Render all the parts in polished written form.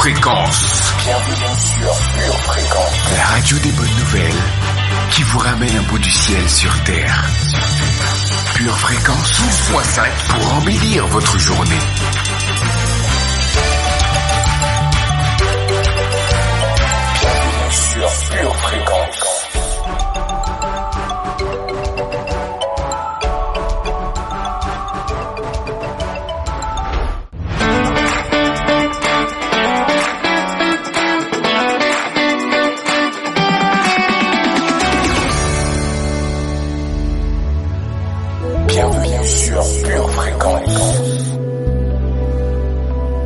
Fréquence. Bienvenue sur Pure Fréquence. La radio des bonnes nouvelles qui vous ramène un bout du ciel sur Terre. Pure Fréquence 12.5 pour embellir votre journée. Bienvenue sur Pure Fréquence. Bienvenue sur Pure Fréquence.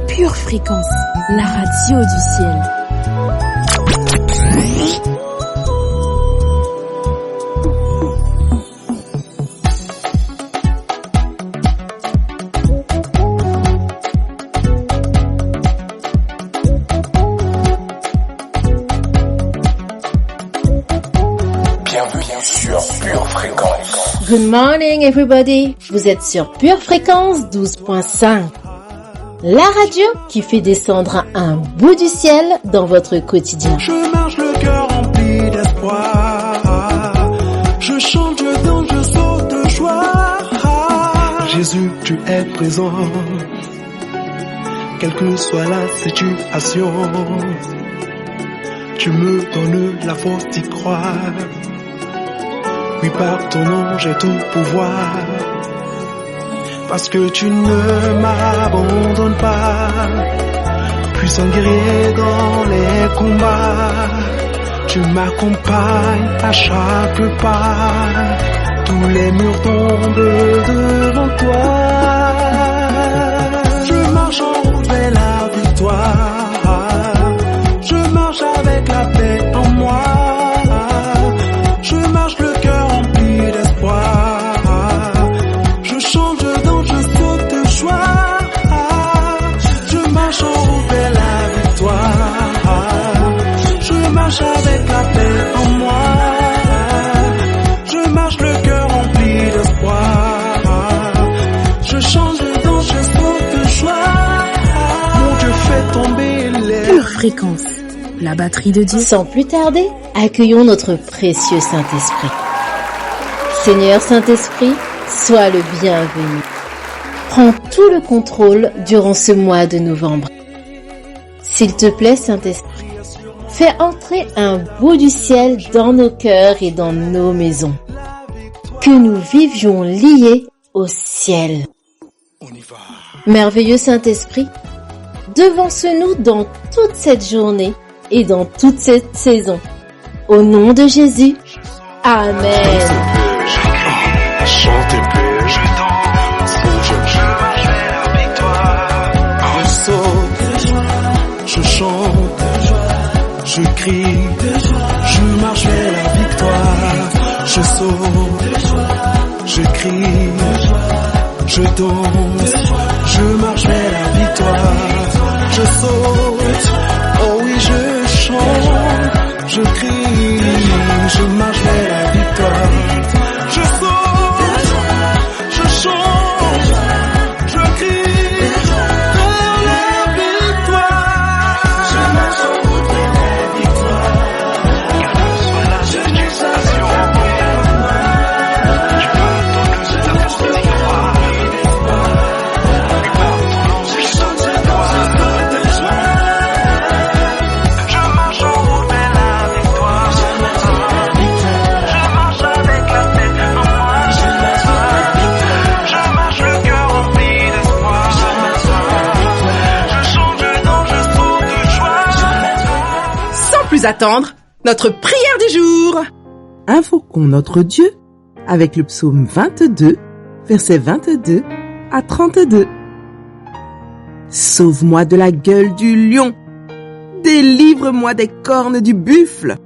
Pure Fréquence, la radio du ciel. Bienvenue sur Pure Fréquence. Good morning everybody, vous êtes sur Pure Fréquence 12.5. La radio qui fait descendre un bout du ciel dans votre quotidien. Je marche le cœur rempli d'espoir. Je chante, je danse, je saute de joie. Jésus, tu es présent. Quelle que soit la situation, tu me donnes la force d'y croire. Oui, par ton nom, j'ai tout pouvoir. Parce que tu ne m'abandonnes pas. Puissant guerrier dans les combats, tu m'accompagnes à chaque pas. Tous les murs tombent devant toi. Je marche en route vers la victoire. Je marche avec la paix en moi. Je marche le cœur rempli d'espoir. Je chante, je danse, je saute de joie. Je marche en route vers la victoire. Je marche avec la paix en moi. Je marche le cœur rempli d'espoir. Je chante, je danse, je saute de joie. Mon Dieu fait tomber les... Pure Fréquence, la batterie de Dieu. Sans plus tarder, accueillons notre précieux Saint-Esprit. Seigneur Saint-Esprit, sois le bienvenu. Prends tout le contrôle durant ce mois de novembre. S'il te plaît, Saint-Esprit, fais entrer un bout du ciel dans nos cœurs et dans nos maisons. Que nous vivions liés au ciel. Merveilleux Saint-Esprit, devance-nous dans toute cette journée et dans toute cette saison. Au nom de Jésus, Amen. Chantez plus, je danse, je marche vers la victoire. Je saute, je chante, je crie, je marche vers la victoire. Je saute, je crie, je danse, je marche vers la victoire. Je saute, oh oui je chante, je crie, je marche vers la victoire. Je saute, je chante, je crie, vers la victoire. Je marche en route vers la victoire. Quelle que soit la situation, tu me donnes la force d'y croire. Et par ton nom, je saute de joie. Je marche en route vers la victoire. Je marche avec la tête en moi. Je marche le cœur rempli d'espoir. Je chante, je danse, je saute de joie. Sans plus attendre, notre prière du jour. Invoquons notre Dieu avec le psaume 22, versets 22 à 32. Sauve-moi de la gueule du lion, délivre-moi des cornes du buffle.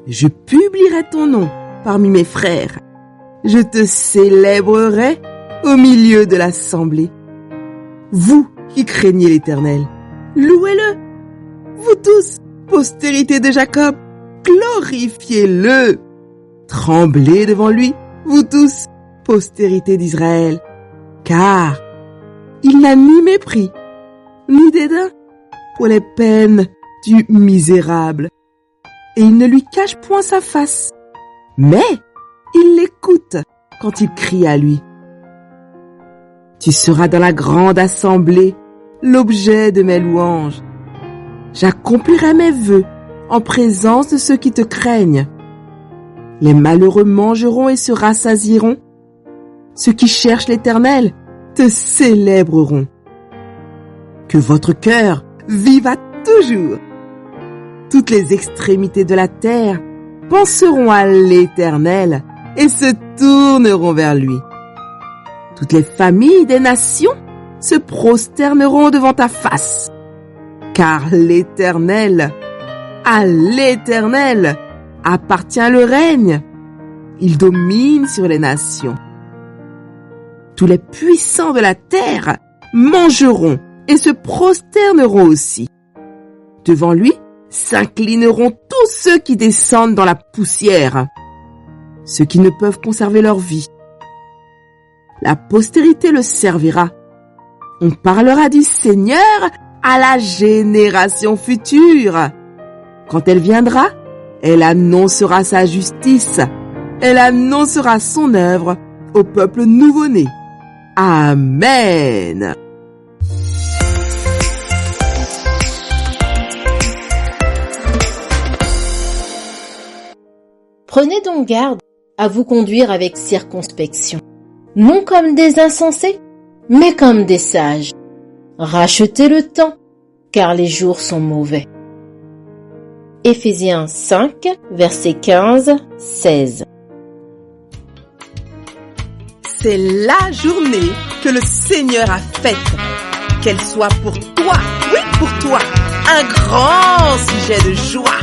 Je publierai ton nom parmi mes frères. Je te célébrerai au milieu de l'assemblée. Vous qui craignez l'Éternel, louez-le. Vous tous, postérité de Jacob, glorifiez-le. Tremblez devant lui, vous tous, postérité d'Israël, car il n'a ni mépris, ni dédain pour les peines du misérable. Et il ne lui cache point sa face. Mais il l'écoute quand il crie à lui. Tu seras dans la grande assemblée, l'objet de mes louanges. J'accomplirai mes vœux en présence de ceux qui te craignent. Les malheureux mangeront et se rassasieront. Ceux qui cherchent l'Éternel te célébreront. Que votre cœur vive à toujours. Toutes les extrémités de la terre penseront à l'Éternel et se tourneront vers lui. Toutes les familles des nations se prosterneront devant ta face. Car à l'Éternel appartient le règne. Il domine sur les nations. Tous les puissants de la terre mangeront et se prosterneront aussi. Devant lui s'inclineront tous ceux qui descendent dans la poussière, ceux qui ne peuvent conserver leur vie. La postérité le servira. On parlera du Seigneur à la génération future. Quand elle viendra, elle annoncera sa justice. Elle annoncera son œuvre au peuple nouveau-né. Amen. Prenez donc garde à vous conduire avec circonspection, non comme des insensés, mais comme des sages. Rachetez le temps, car les jours sont mauvais. Éphésiens 5, versets 15-16. C'est la journée que le Seigneur a faite. Qu'elle soit pour toi, oui pour toi, un grand sujet de joie.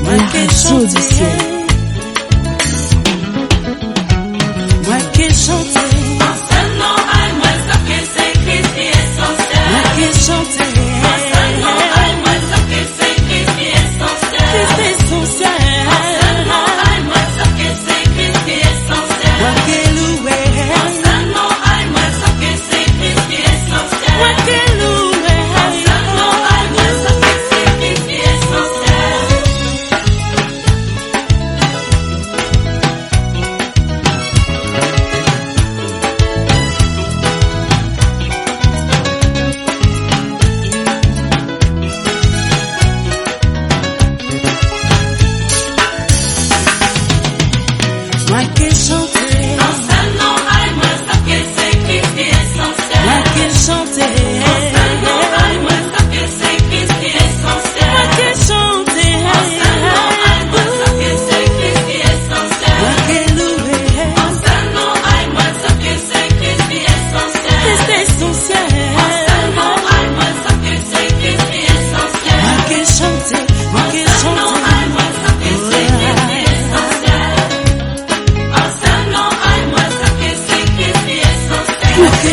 La radio du ciel. Moi qui chantais, moi qui chantais.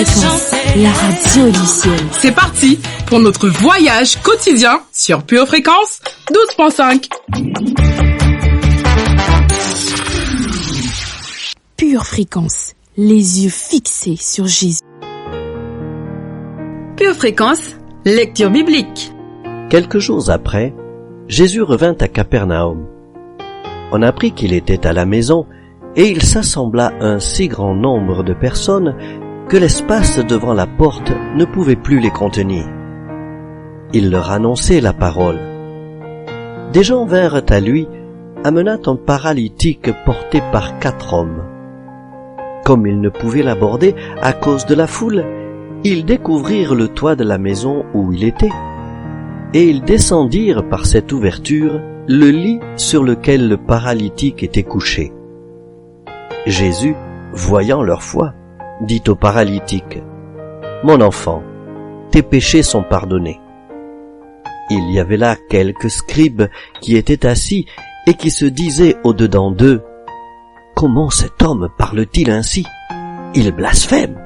Fréquence, la radio du ciel. C'est parti pour notre voyage quotidien sur Pure Fréquence 12.5. Pure Fréquence, les yeux fixés sur Jésus. Pure Fréquence, lecture biblique. Quelques jours après, Jésus revint à Capernaum. On apprit qu'il était à la maison, et il s'assembla un si grand nombre de personnes que l'espace devant la porte ne pouvait plus les contenir. Il leur annonçait la parole. Des gens vinrent à lui, amenant un paralytique porté par 4 hommes. Comme ils ne pouvaient l'aborder à cause de la foule, ils découvrirent le toit de la maison où il était, et ils descendirent par cette ouverture le lit sur lequel le paralytique était couché. Jésus, voyant leur foi, dit au paralytique, « Mon enfant, tes péchés sont pardonnés. » Il y avait là quelques scribes qui étaient assis et qui se disaient au-dedans d'eux, « Comment cet homme parle-t-il ainsi? Il blasphème.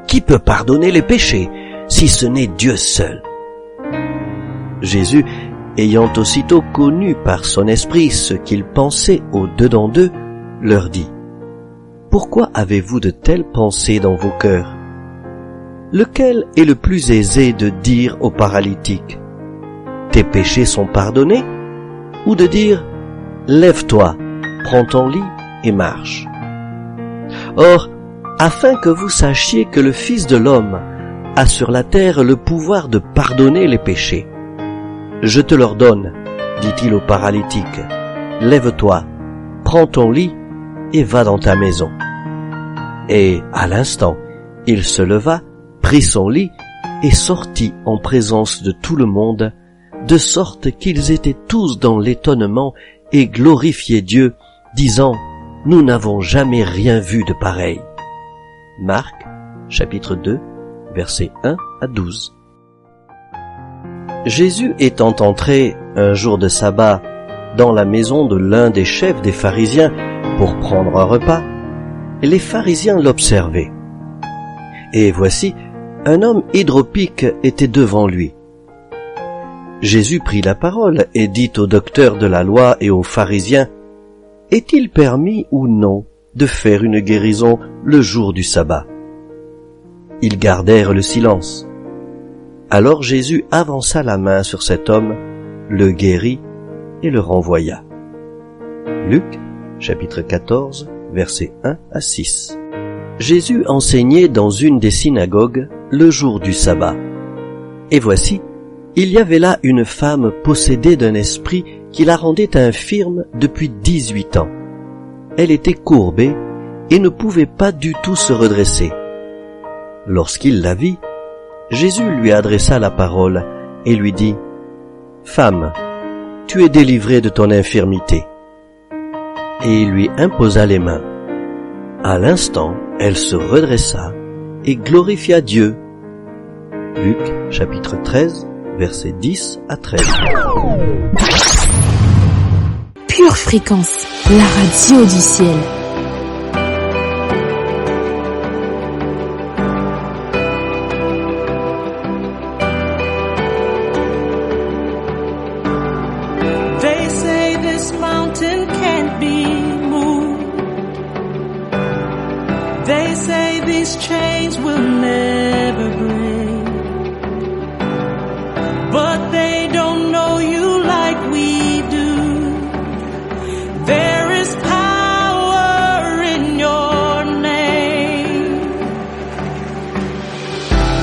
Qui peut pardonner les péchés si ce n'est Dieu seul ?» Jésus, ayant aussitôt connu par son esprit ce qu'ils pensaient au-dedans d'eux, leur dit, « Pourquoi avez-vous de telles pensées dans vos cœurs? Lequel est le plus aisé de dire au paralytique, « Tes péchés sont pardonnés » ou de dire, « Lève-toi, prends ton lit et marche » ? Or, afin que vous sachiez que le Fils de l'homme a sur la terre le pouvoir de pardonner les péchés, je te l'ordonne, dit-il au paralytique, lève-toi, prends ton lit et va dans ta maison. Et à l'instant, il se leva, prit son lit et sortit en présence de tout le monde, de sorte qu'ils étaient tous dans l'étonnement et glorifiaient Dieu, disant, nous n'avons jamais rien vu de pareil. Marc, chapitre 2, versets 1 à 12. Jésus étant entré un jour de sabbat dans la maison de l'un des chefs des pharisiens pour prendre un repas, les pharisiens l'observaient. Et voici, un homme hydropique était devant lui. Jésus prit la parole et dit aux docteurs de la loi et aux pharisiens, « Est-il permis ou non de faire une guérison le jour du sabbat ?» Ils gardèrent le silence. Alors Jésus avança la main sur cet homme, le guérit et le renvoya. Luc, chapitre 14, versets 1 à 6. Jésus enseignait dans une des synagogues le jour du sabbat. Et voici, il y avait là une femme possédée d'un esprit qui la rendait infirme depuis 18 ans. Elle était courbée et ne pouvait pas du tout se redresser. Lorsqu'il la vit, Jésus lui adressa la parole et lui dit, « Femme, tu es délivrée de ton infirmité. » Et il lui imposa les mains. À l'instant, elle se redressa et glorifia Dieu. Luc, chapitre 13, versets 10 à 13. Pure Fréquence, la radio du ciel. They say this mountain can't be moved. They say these chains will never break. But they don't know you like we do. There is power in your name.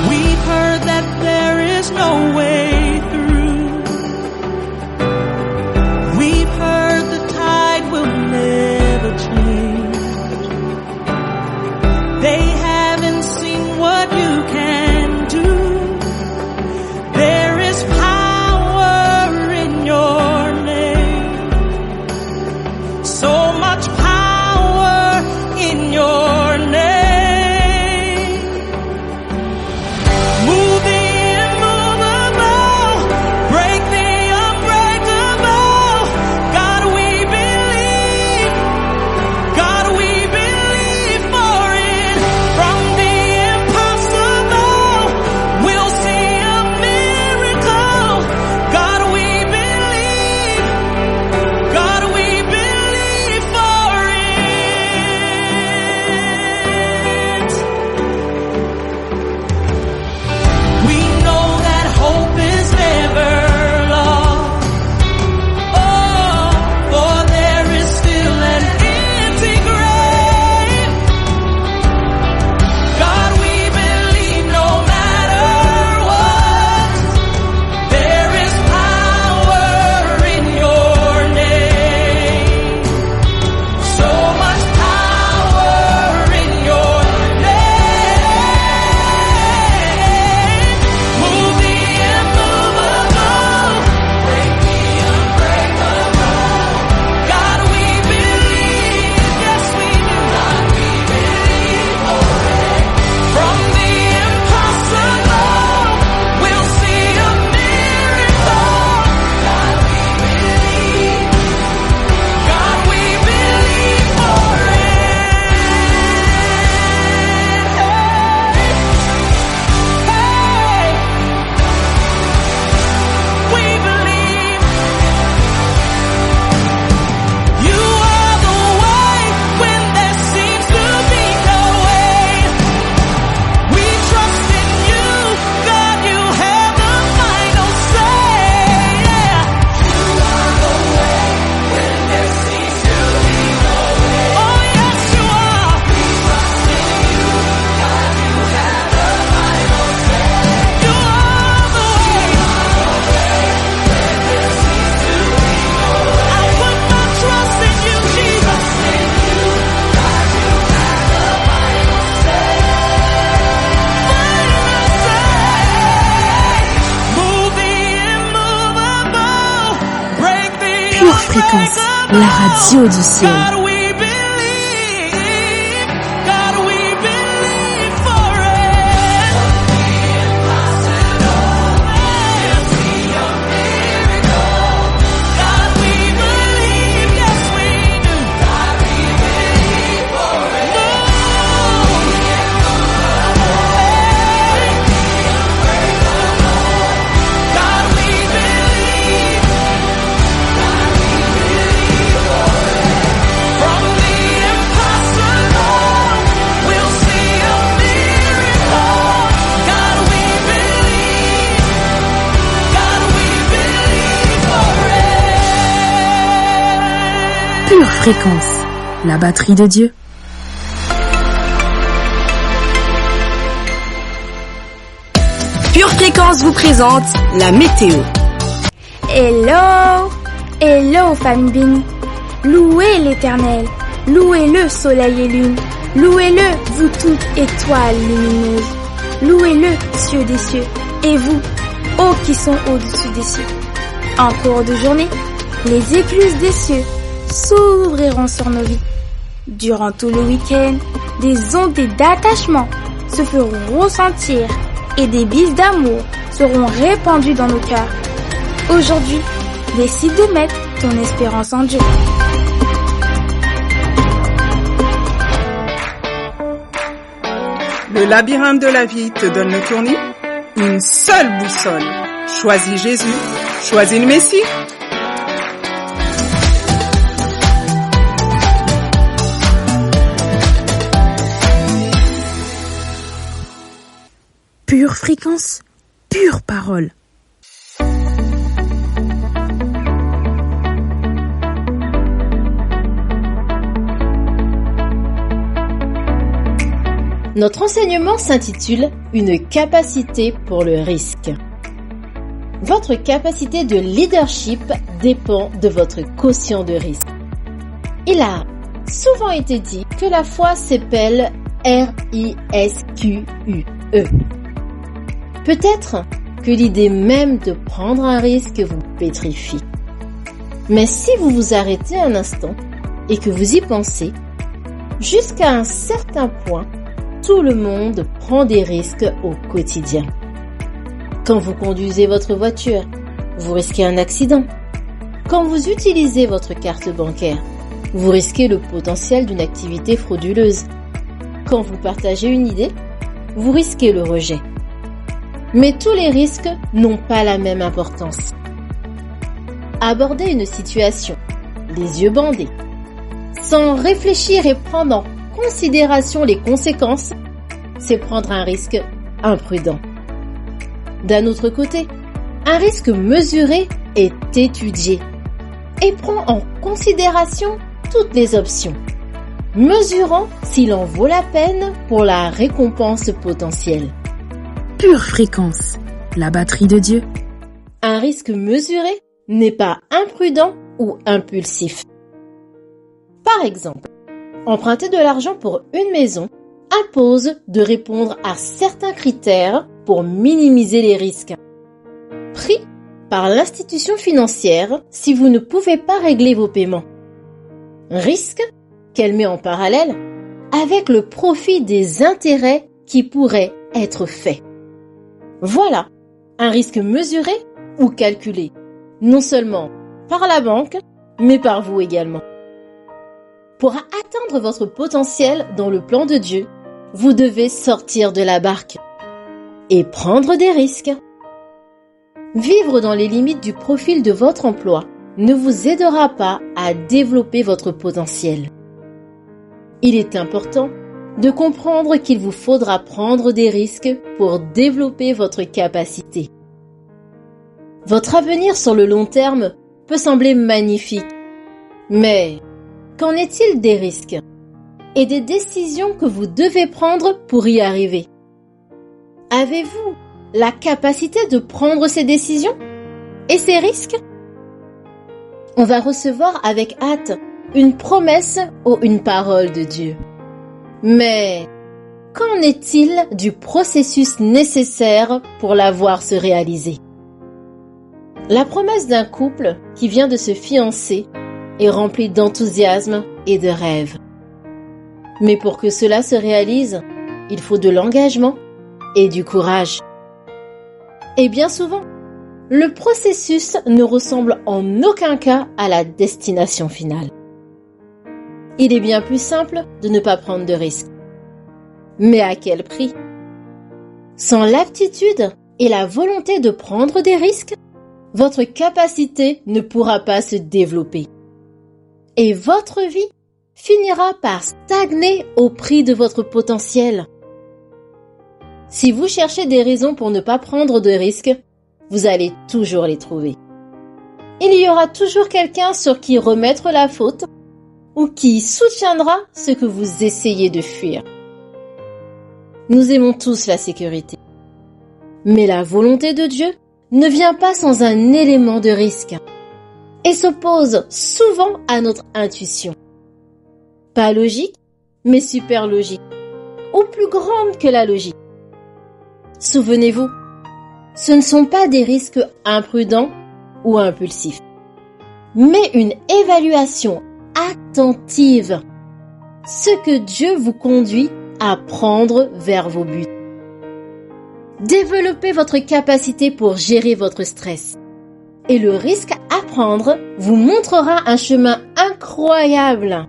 We've heard that there is no way through. We've heard the tide will never change. They haven't seen what you can Fréquence, la radio du ciel. Pure Fréquence, la batterie de Dieu. Pure Fréquence vous présente la météo. Hello, hello famille bénie. Louez l'Éternel, louez-le soleil et lune, louez-le vous toutes étoiles lumineuses, louez-le cieux des cieux, et vous, ô qui sont au-dessus des cieux. En cours de journée, les écluses des cieux s'ouvriront sur nos vies. Durant tout le week-end, des ondes d'attachement se feront ressentir et des bises d'amour seront répandues dans nos cœurs. Aujourd'hui, décide de mettre ton espérance en Dieu. Le labyrinthe de la vie te donne le tournis. Une seule boussole. Choisis Jésus, choisis le Messie. Pure Fréquence, pure parole. Notre enseignement s'intitule « Une capacité pour le risque ». Votre capacité de leadership dépend de votre quotient de risque. Il a souvent été dit que la foi s'appelle R-I-S-Q-U-E. Peut-être que l'idée même de prendre un risque vous pétrifie. Mais si vous vous arrêtez un instant et que vous y pensez, jusqu'à un certain point, tout le monde prend des risques au quotidien. Quand vous conduisez votre voiture, vous risquez un accident. Quand vous utilisez votre carte bancaire, vous risquez le potentiel d'une activité frauduleuse. Quand vous partagez une idée, vous risquez le rejet. Mais tous les risques n'ont pas la même importance. Aborder une situation, les yeux bandés, sans réfléchir et prendre en considération les conséquences, c'est prendre un risque imprudent. D'un autre côté, un risque mesuré est étudié et prend en considération toutes les options, mesurant s'il en vaut la peine pour la récompense potentielle. Pure Fréquence, la batterie de Dieu. Un risque mesuré n'est pas imprudent ou impulsif. Par exemple, emprunter de l'argent pour une maison impose de répondre à certains critères pour minimiser les risques. Pris par l'institution financière si vous ne pouvez pas régler vos paiements. Risque qu'elle met en parallèle avec le profit des intérêts qui pourraient être faits. Voilà un risque mesuré ou calculé, non seulement par la banque, mais par vous également. Pour atteindre votre potentiel dans le plan de Dieu, vous devez sortir de la barque et prendre des risques. Vivre dans les limites du profil de votre emploi ne vous aidera pas à développer votre potentiel. Il est important de comprendre qu'il vous faudra prendre des risques pour développer votre capacité. Votre avenir sur le long terme peut sembler magnifique, mais qu'en est-il des risques et des décisions que vous devez prendre pour y arriver? Avez-vous la capacité de prendre ces décisions et ces risques? On va recevoir avec hâte une promesse ou une parole de Dieu. Mais qu'en est-il du processus nécessaire pour la voir se réaliser? La promesse d'un couple qui vient de se fiancer et rempli d'enthousiasme et de rêves. Mais pour que cela se réalise, il faut de l'engagement et du courage. Et bien souvent, le processus ne ressemble en aucun cas à la destination finale. Il est bien plus simple de ne pas prendre de risques. Mais à quel prix? Sans l'aptitude et la volonté de prendre des risques, votre capacité ne pourra pas se développer. Et votre vie finira par stagner au prix de votre potentiel. Si vous cherchez des raisons pour ne pas prendre de risques, vous allez toujours les trouver. Il y aura toujours quelqu'un sur qui remettre la faute ou qui soutiendra ce que vous essayez de fuir. Nous aimons tous la sécurité. Mais la volonté de Dieu ne vient pas sans un élément de risque et s'oppose souvent à notre intuition. Pas logique, mais super logique, ou plus grande que la logique. Souvenez-vous, ce ne sont pas des risques imprudents ou impulsifs, mais une évaluation attentive, ce que Dieu vous conduit à prendre vers vos buts. Développez votre capacité pour gérer votre stress. Et le risque à prendre vous montrera un chemin incroyable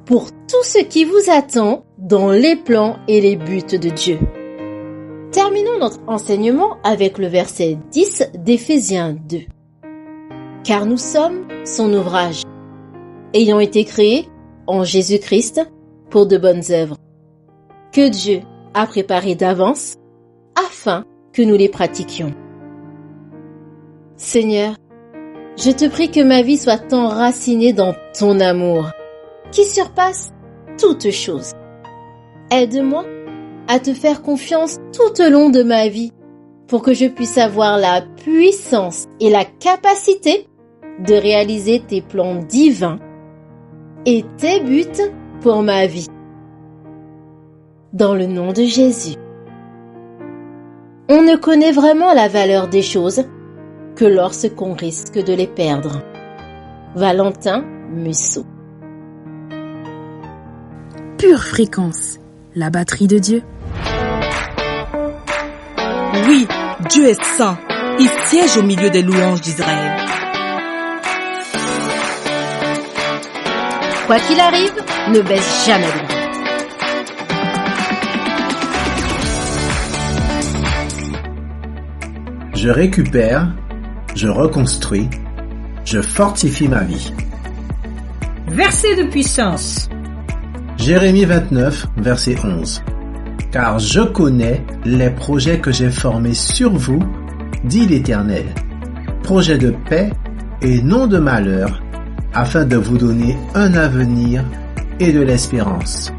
pour tout ce qui vous attend dans les plans et les buts de Dieu. Terminons notre enseignement avec le verset 10 d'Éphésiens 2. Car nous sommes son ouvrage, ayant été créés en Jésus-Christ pour de bonnes œuvres, que Dieu a préparées d'avance afin que nous les pratiquions. Seigneur, je te prie que ma vie soit enracinée dans ton amour, qui surpasse toutes choses. Aide-moi à te faire confiance tout au long de ma vie, pour que je puisse avoir la puissance et la capacité de réaliser tes plans divins et tes buts pour ma vie. Dans le nom de Jésus. On ne connaît vraiment la valeur des choses que lorsqu'on risque de les perdre. Valentin Musso. Pure fréquence, la batterie de Dieu. Oui, Dieu est saint. Il siège au milieu des louanges d'Israël. Quoi qu'il arrive, ne baisse jamais le bras. Je récupère, je reconstruis, je fortifie ma vie. Verset de puissance. Jérémie 29, verset 11. Car je connais les projets que j'ai formés sur vous, dit l'Éternel. Projets de paix et non de malheur, afin de vous donner un avenir et de l'espérance.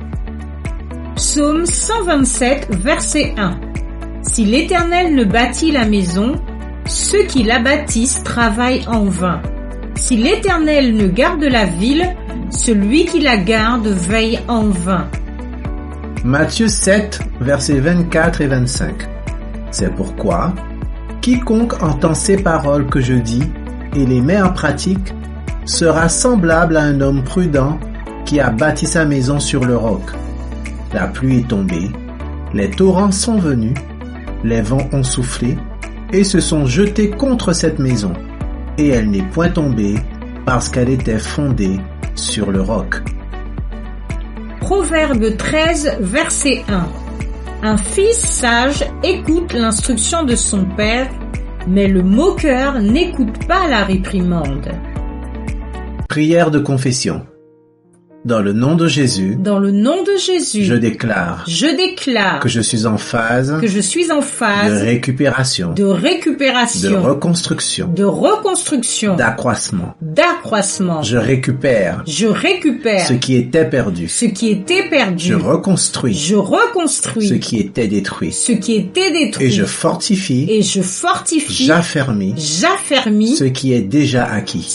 Psaume 127, verset 1. Si l'Éternel ne bâtit la maison, ceux qui la bâtissent travaillent en vain. Si l'Éternel ne garde la ville, celui qui la garde veille en vain. Matthieu 7, versets 24 et 25. C'est pourquoi, quiconque entend ces paroles que je dis et les met en pratique, sera semblable à un homme prudent qui a bâti sa maison sur le roc. La pluie est tombée, les torrents sont venus, les vents ont soufflé et se sont jetés contre cette maison, et elle n'est point tombée parce qu'elle était fondée sur le roc. Proverbe 13, verset 1. Un fils sage écoute l'instruction de son père, mais le moqueur n'écoute pas la réprimande. Prière de confession. Dans le nom de Jésus, je déclare que je suis en phase, de récupération, de reconstruction, d'accroissement. Je récupère, ce qui était perdu, je reconstruis, ce qui était détruit, et je fortifie, j'affermis, ce qui est déjà acquis.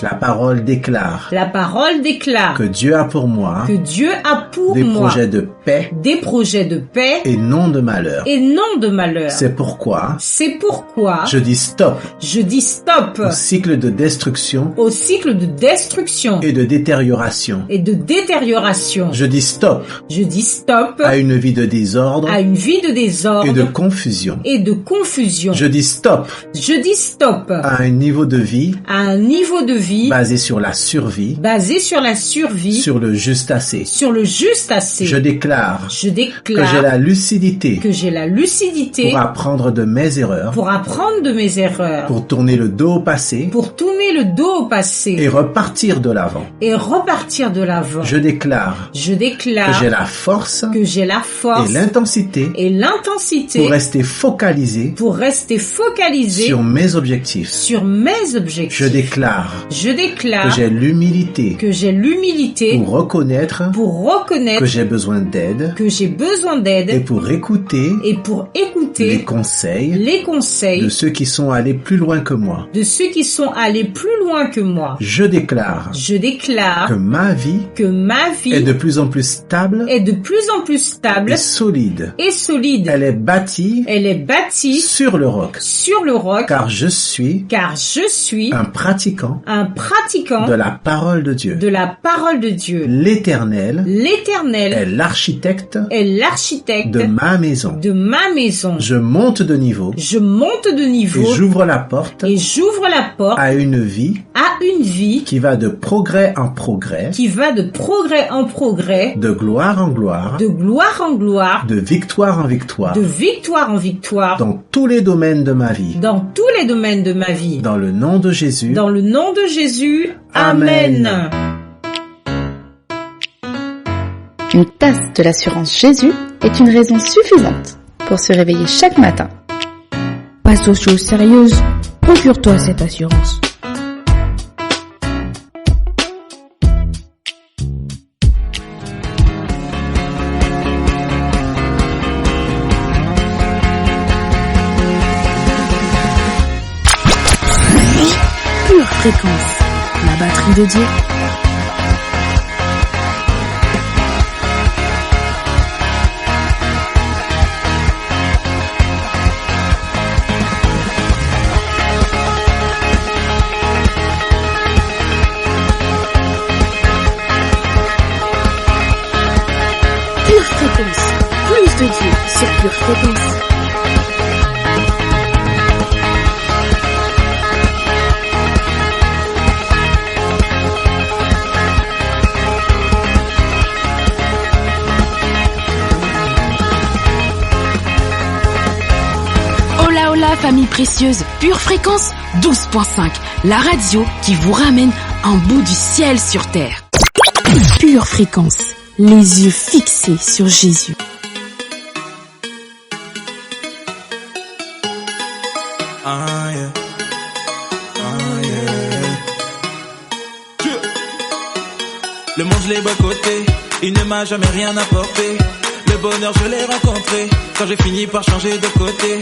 La parole déclare parole déclare que Dieu a pour moi des projets de paix et non de malheur. C'est pourquoi je dis stop au cycle de destruction et de détérioration. Je dis stop à une vie de désordre et de confusion. Je dis stop à un niveau de vie basé sur la survie, sur le juste assez. Je déclare que j'ai la lucidité pour apprendre de mes erreurs, pour tourner le dos au passé et repartir de l'avant. Je déclare que j'ai la force et l'intensité pour rester focalisé sur mes objectifs. Je déclare que j'ai l'humilité pour reconnaître que j'ai besoin d'aide et pour écouter les conseils de ceux qui sont allés plus loin que moi. Je déclare que ma vie est de plus en plus stable et solide. Elle est bâtie sur le roc. Car je suis un pratiquant de la parole de Dieu. L'Éternel est l'architecte de ma maison. Je monte de niveau et j'ouvre la porte à une vie qui va de progrès en progrès, de gloire en gloire, de victoire en victoire, dans tous les domaines de ma vie. Dans le nom de Jésus. Amen. Une tasse de l'assurance Jésus est une raison suffisante pour se réveiller chaque matin. Passe aux choses sérieuses, procure-toi cette assurance. Pure fréquence, la batterie de Dieu. Pure fréquence, plus de Dieu sur Pure fréquence. Hola famille précieuse, Pure fréquence 12.5, la radio qui vous ramène un bout du ciel sur terre. Pure fréquence, les yeux fixés sur Jésus. Le monde je l'ai boycotté, il ne m'a jamais rien apporté. Le bonheur je l'ai rencontré, quand j'ai fini par changer de côté.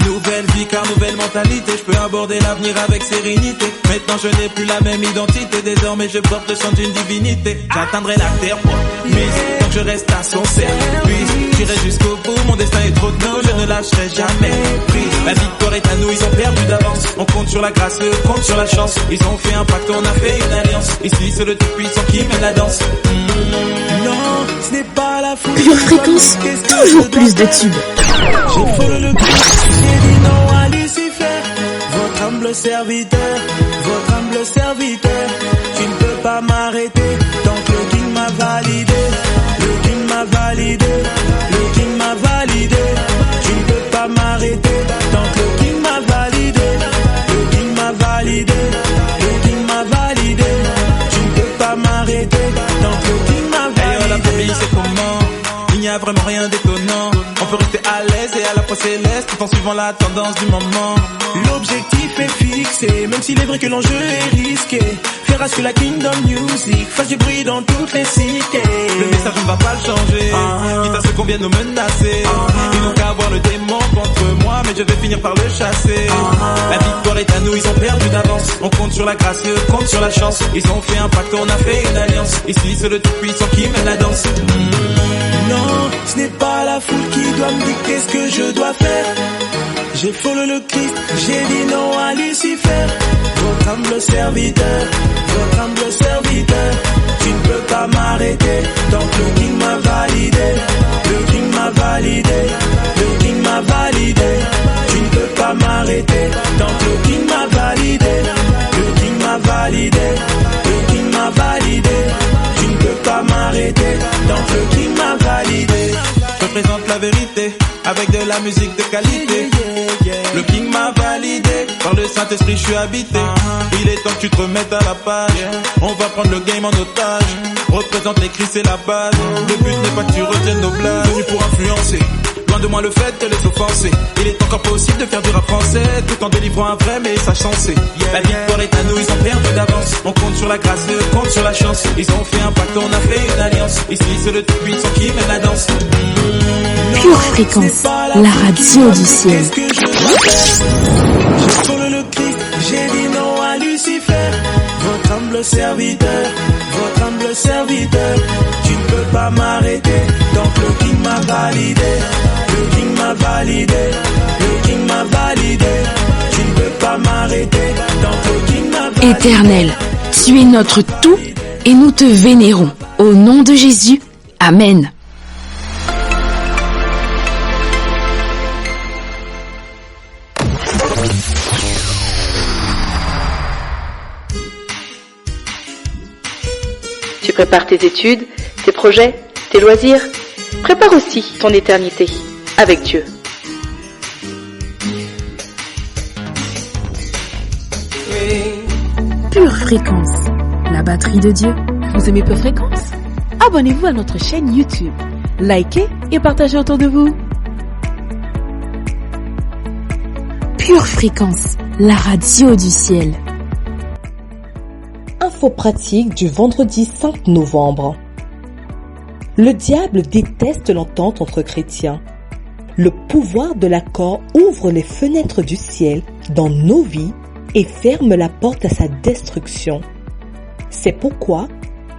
Nouvelle vie car nouvelle mentalité, je peux aborder l'avenir avec sérénité. Maintenant je n'ai plus la même identité, désormais je porte le sang d'une divinité. J'atteindrai la terre promise, tant que je reste à son service. J'irai jusqu'au bout, mon destin est trop tôt, je ne lâcherai jamais prise. La victoire est à nous, ils ont perdu d'avance. On compte sur la grâce, eux comptent sur la chance. Ils ont fait un pacte, on a fait une alliance. Ici c'est le Tout-Puissant qui mène la danse. Non, ce n'est pas la foule. Pure fréquence, toujours plus de tubes. J'ai frôlé le coup, j'ai dit non à Lucifer. Votre humble serviteur, tu ne peux pas m'arrêter tant que le King m'a validé. Le King m'a validé, le King m'a validé. Tu ne peux pas m'arrêter tant que le King m'a validé. Le King m'a validé, le King m'a validé. Tu ne peux pas m'arrêter tant que le King m'a validé. La famille c'est comment? Il n'y a vraiment rien d'étonnant. On peut rester à l'aise et à la fois céleste tout en suivant la tendance du moment. L'objectif est fixé, même s'il est vrai que l'enjeu est risqué. Faire rage sur la Kingdom Music, fasse du bruit dans toutes les cités. Le message on va pas le changer, quitte à ce qu'on vienne nous menacer. Ils n'ont qu'à avoir le démon contre moi, mais je vais finir par le chasser. La victoire est à nous, ils ont perdu d'avance. On compte sur la grâce et eux comptent sur la chance. Ils ont fait un pacte, on a fait une alliance. Ici c'est le tout-puissant qui mène la danse. Non, ce n'est pas la foule qui doit me dicter ce que je dois faire. J'ai follow le Christ, j'ai dit non à Lucifer. Votre humble serviteur, tu ne peux pas m'arrêter. Donc le King m'a validé, le King m'a validé, le King m'a validé. Tu ne peux pas m'arrêter. Donc le King m'a validé, le King m'a validé, le King m'a validé. Tu ne peux pas m'arrêter. Donc le King m'a validé. Je présente la vérité avec de la musique de qualité. Le King m'a validé, par le Saint-Esprit je suis habité. Il est temps que tu te remettes à la page. On va prendre le game en otage. Représente les cris, c'est la base. Le but n'est pas que tu retiennes nos blagues. Venu pour influencer, loin de moi le fait de les offenser. Il est encore possible de faire du rap français, tout en délivrant un vrai message sensé. La victoire est à nous, ils ont perdu d'avance. On compte sur la grâce, eux comptent sur la chance. Ils ont fait un pacte, on a fait une alliance. Ici c'est le tout-puissant qui mène la danse. Pure Fréquence, la radio du ciel. J'ai follow le Christ, j'ai dit non à Lucifer. Votre humble serviteur, tu ne peux pas m'arrêter. Donc le King m'a validé, le King m'a validé, le King m'a validé. Tu ne peux pas m'arrêter. Donc le King m'a validé. Éternel, tu es notre tout et nous te vénérons. Au nom de Jésus, Amen. Tu prépares tes études, tes projets, tes loisirs. Prépare aussi ton éternité avec Dieu. Pure Fréquence, la batterie de Dieu. Vous aimez Pure Fréquence? Abonnez-vous à notre chaîne YouTube. Likez et partagez autour de vous. Pure Fréquence, la radio du ciel. Info pratique du vendredi 5 novembre. Le diable déteste l'entente entre chrétiens. Le pouvoir de l'accord ouvre les fenêtres du ciel dans nos vies et ferme la porte à sa destruction. C'est pourquoi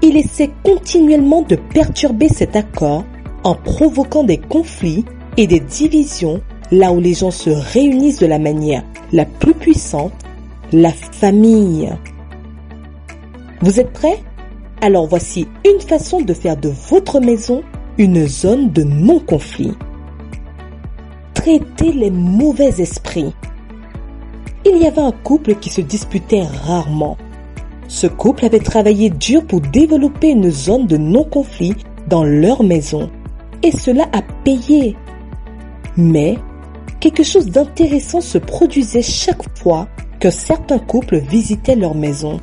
il essaie continuellement de perturber cet accord en provoquant des conflits et des divisions là où les gens se réunissent de la manière la plus puissante, la famille. Vous êtes prêts? Alors voici une façon de faire de votre maison une zone de non-conflit. Traitez les mauvais esprits. Il y avait un couple qui se disputait rarement. Ce couple avait travaillé dur pour développer une zone de non-conflit dans leur maison. Et cela a payé. Mais quelque chose d'intéressant se produisait chaque fois qu'un certain couple visitait leur maison.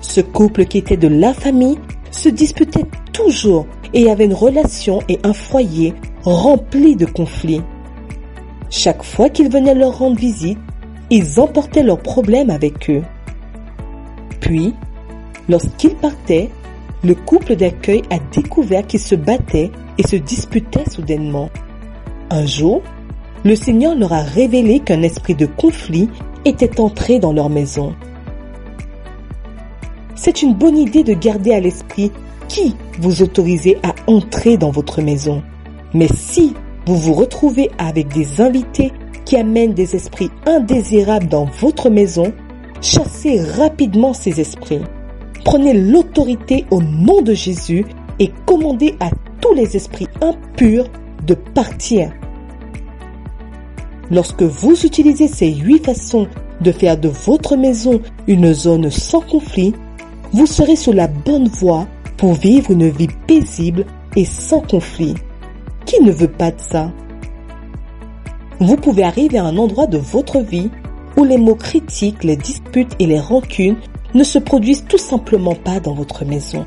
Ce couple qui était de la famille se disputait toujours et avait une relation et un foyer remplis de conflits. Chaque fois qu'ils venaient leur rendre visite, ils emportaient leurs problèmes avec eux. Puis, lorsqu'ils partaient, le couple d'accueil a découvert qu'ils se battaient et se disputaient soudainement. Un jour, le Seigneur leur a révélé qu'un esprit de conflit était entré dans leur maison. C'est une bonne idée de garder à l'esprit qui vous autorisez à entrer dans votre maison. Mais si vous vous retrouvez avec des invités qui amènent des esprits indésirables dans votre maison, chassez rapidement ces esprits. Prenez l'autorité au nom de Jésus et commandez à tous les esprits impurs de partir. Lorsque vous utilisez ces 8 façons de faire de votre maison une zone sans conflit, vous serez sur la bonne voie pour vivre une vie paisible et sans conflit. Qui ne veut pas de ça? Vous pouvez arriver à un endroit de votre vie où les mots critiques, les disputes et les rancunes ne se produisent tout simplement pas dans votre maison.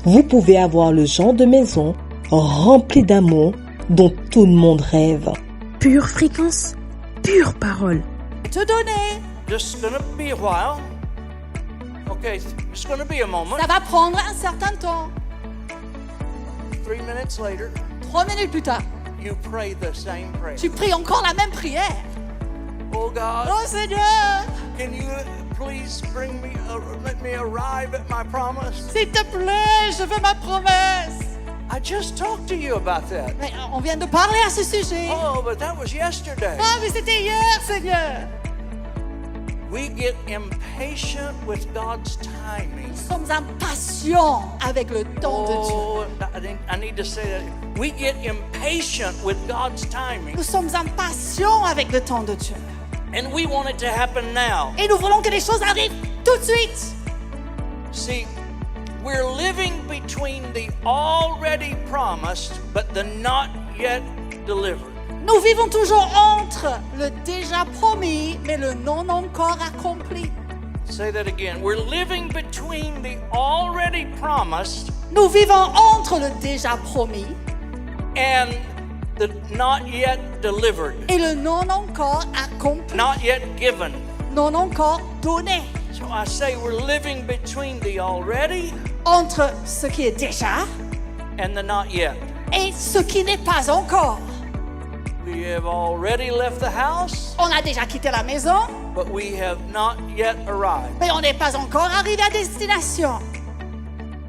Vous pouvez avoir le genre de maison remplie d'amour dont tout le monde rêve. Pure Fréquence, pure parole. To donate, just gonna be a while. Okay, it's going to be a moment. Ça va prendre un certain temps. 3 minutes later, 3 minutes plus tard, you pray the same prayer. tu pries encore la même prière. Oh God. Oh Seigneur. Can you please let me arrive at my promise? S'il te plaît, je veux ma promesse. I just talked to you about that. Mais on vient de parler à ce sujet. Oh, but that was yesterday. Ah, mais c'était hier, Seigneur. We get impatient with God's timing. Nous sommes impatients avec le temps de Dieu. I need to say that. We get impatient with God's timing. Nous sommes impatients avec le temps de Dieu. And we want it to happen now. Et nous voulons que les choses arrivent tout de suite. See, we're living between the already promised but the not yet delivered. Nous vivons toujours entre le déjà promis mais le non encore accompli. Say that again. We're living between the already promised. Nous vivons entre le déjà promis and the not yet delivered. Et le non encore accompli. Not yet given. Non encore donné. So I say we're living between the already entre ce qui est déjà and the not yet. Et ce qui n'est pas encore. We have already left the house. On a déjà quitté la maison. But we have not yet arrived. Mais on n'est pas encore arrivé à destination.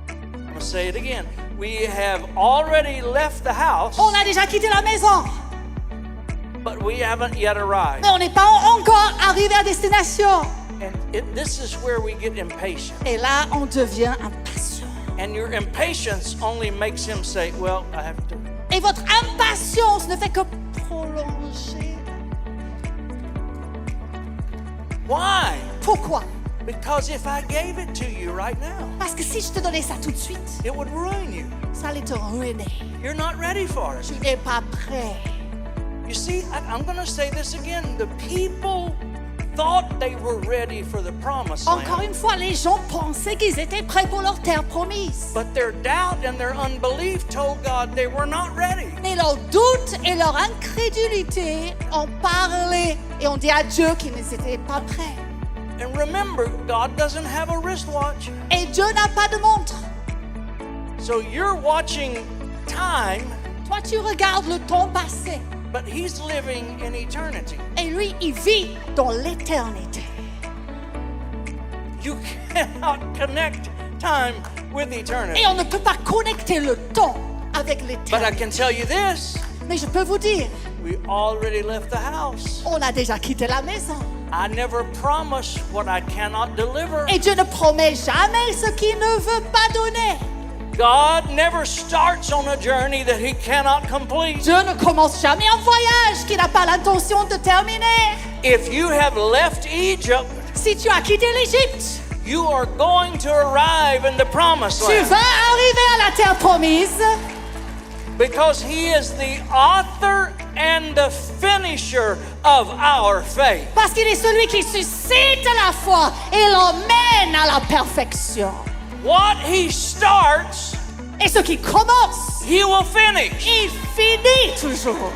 I'm going to say it again. We have already left the house. On a déjà quitté la maison. But we haven't yet arrived. Mais on n'est pas encore arrivé à destination. And this is where we get impatient. Et là, on devient impatient. And your impatience only makes him say, well, I have to. Et votre impatience ne fait que prolonger. Why? Pourquoi? Because if I gave it to you right now, parce que si je te donnais ça tout de suite, it would ruin you. Ça allait te ruiner. You're not ready for it. Tu n'es pas prêt. You see, I'm going to say this again. The people thought they were ready for the promised land. Encore une fois, les gens pensaient qu'ils étaient prêts pour leur terre promise. But their doubt and their unbelief told God they were not ready. Mais leur doute et leur incrédulité ont parlé et ont dit à Dieu qu'ils n'étaient pas prêts. And remember, God doesn't have a wristwatch. Et Dieu n'a pas de montre. So you're watching time. Toi, tu regardes le temps passé. But he's living in eternity. Et lui, il vit dans l'éternité. You cannot connect time with eternity. Et on ne peut pas connecter le temps avec l'éternité. But I can tell you this. Mais je peux vous dire. We already left the house. On a déjà quitté la maison. I never promise what I cannot deliver. Et Dieu ne promet jamais ce qu'il ne veut pas donner. God never starts on a journey that he cannot complete. Dieu ne commence jamais un voyage qu'il n'a pas l'intention de terminer. If you have left Egypt, si tu as quitté l'Égypte, you are going to arrive in the promised land. Tu vas arriver à la terre promise. Because he is the author and the finisher of our faith. Parce qu'il est celui qui suscite la foi et l'emmène à la perfection. What he starts, et ce qui commence, he will finish. Il finit toujours.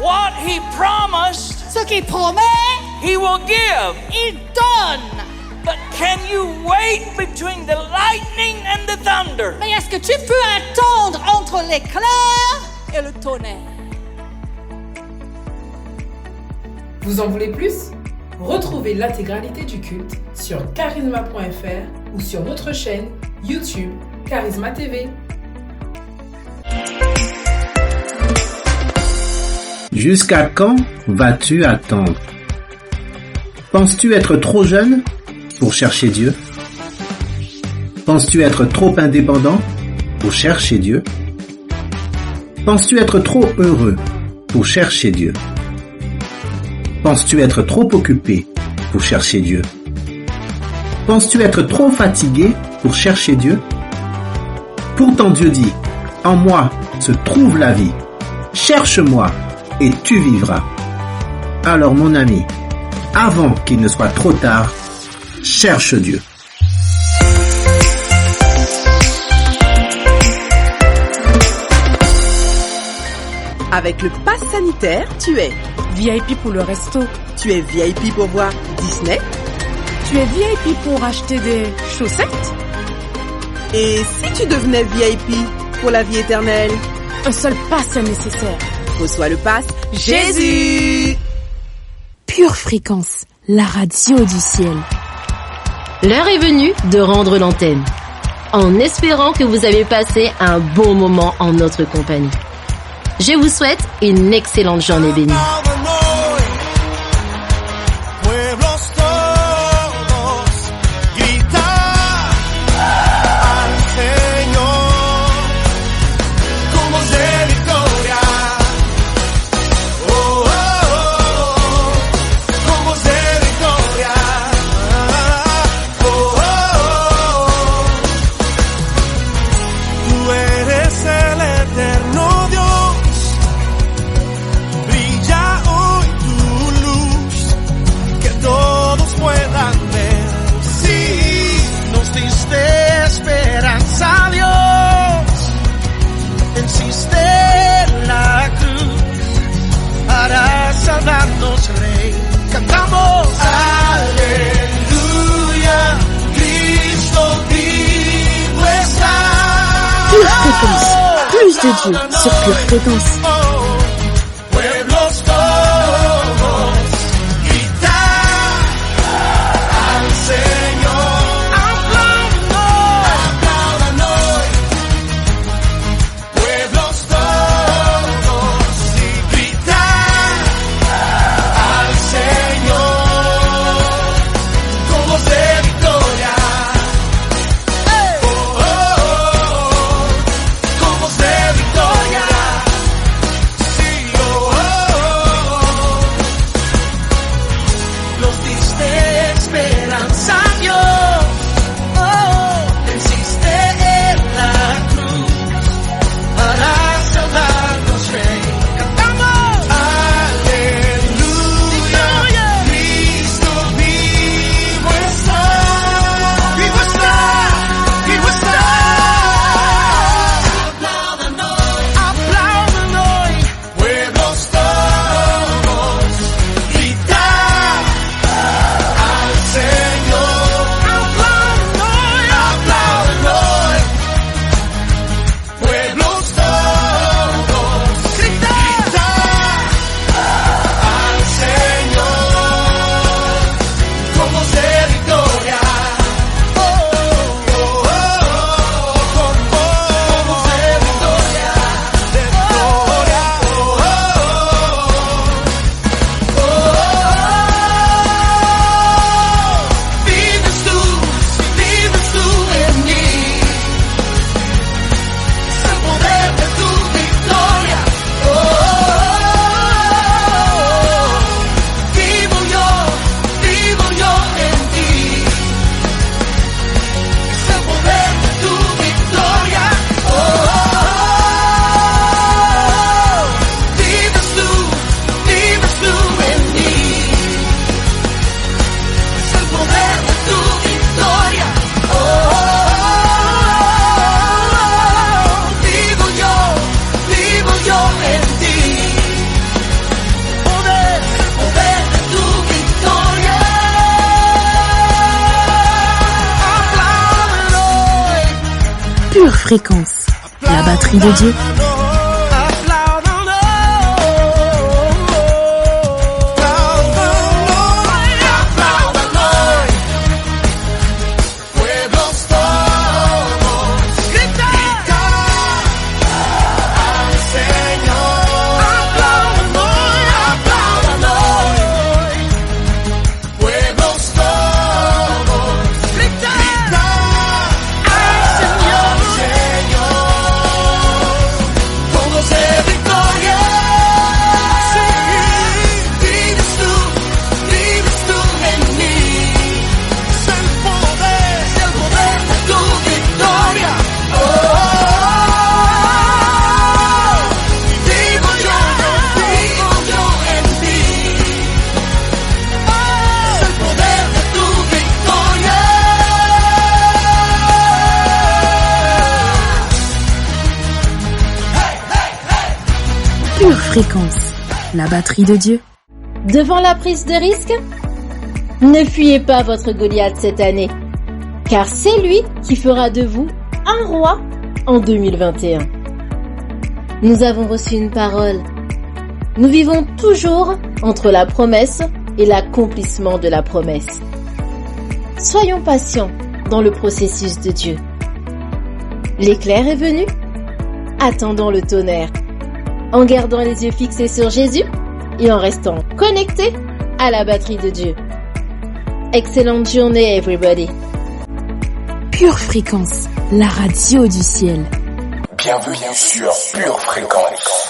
What he promised, ce qu'il promet, he will give. Il donne. But can you wait between the lightning and the thunder? Mais est-ce que tu peux attendre entre l'éclair et le tonnerre? Vous en voulez plus? Retrouvez l'intégralité du culte sur charisma.fr ou sur notre chaîne YouTube Charisma TV. Jusqu'à quand vas-tu attendre? Penses-tu être trop jeune pour chercher Dieu? Penses-tu être trop indépendant pour chercher Dieu? Penses-tu être trop heureux pour chercher Dieu? Penses-tu être trop occupé pour chercher Dieu? Penses-tu être trop fatigué pour chercher Dieu? Pourtant Dieu dit, en moi se trouve la vie. Cherche-moi et tu vivras. Alors mon ami, avant qu'il ne soit trop tard, cherche Dieu. Avec le pass sanitaire, tu es VIP pour le resto. Tu es VIP pour voir Disney. Tu es VIP pour acheter des chaussettes? Et si tu devenais VIP pour la vie éternelle? Un seul pass est nécessaire. Reçois le pass Jésus. Pure Fréquence, la radio du ciel. L'heure est venue de rendre l'antenne, en espérant que vous avez passé un bon moment en notre compagnie. Je vous souhaite une excellente journée bénie. Rey, cantamos aleluya, Cristo vivo está. Pure Fréquence, plus de Dieu sur Pure Fréquence. Pueblos todos, gritar al Señor, aplaudan hoy. Pueblos todos, gritar al Señor con voz de victoria. Con voz de victoria. Sí, los diste esperanza, Dios. Venciste en la cruz para salvarnos, Rey. Cantamos aleluya, Cristo vivo está, vivo está, vivo está. Aplaudan hoy, pueblos todos, gritar al Señor. Aplaudan hoy, pueblos todos, gritar al Señor con voz de victoria. Con voz de victoria, de victoria. Vives tú en mí. Es el poder de tu victoria. Vivo yo en ti. Es el poder de tu victoria. Vives tú en mí. Es el poder de tu victoria. Vivo yo en ti. Poder de tu victoria. Aplaudan hoy. Pure Fréquence, la batterie de Dieu. Pueblos todos, gritar al Señor. Aplaudan hoy, pueblos todos, gritar al Señor con voz de victoria. Sí, vives tú en mí. Es el poder de tu victoria. Vivo yo en ti. Es el poder de tu victoria. Pure Fréquence, la batterie de Dieu. Devant la prise de risque? Ne fuyez pas votre Goliath cette année, car c'est lui qui fera de vous un roi en 2021. Nous avons reçu une parole. Nous vivons toujours entre la promesse et l'accomplissement de la promesse. Soyons patients dans le processus de Dieu. L'éclair est venu. Attendons le tonnerre, en gardant les yeux fixés sur Jésus et en restant connectés à la batterie de Dieu. Excellente journée, everybody. Pure Fréquence, la radio du ciel. Bienvenue sur Pure Fréquence.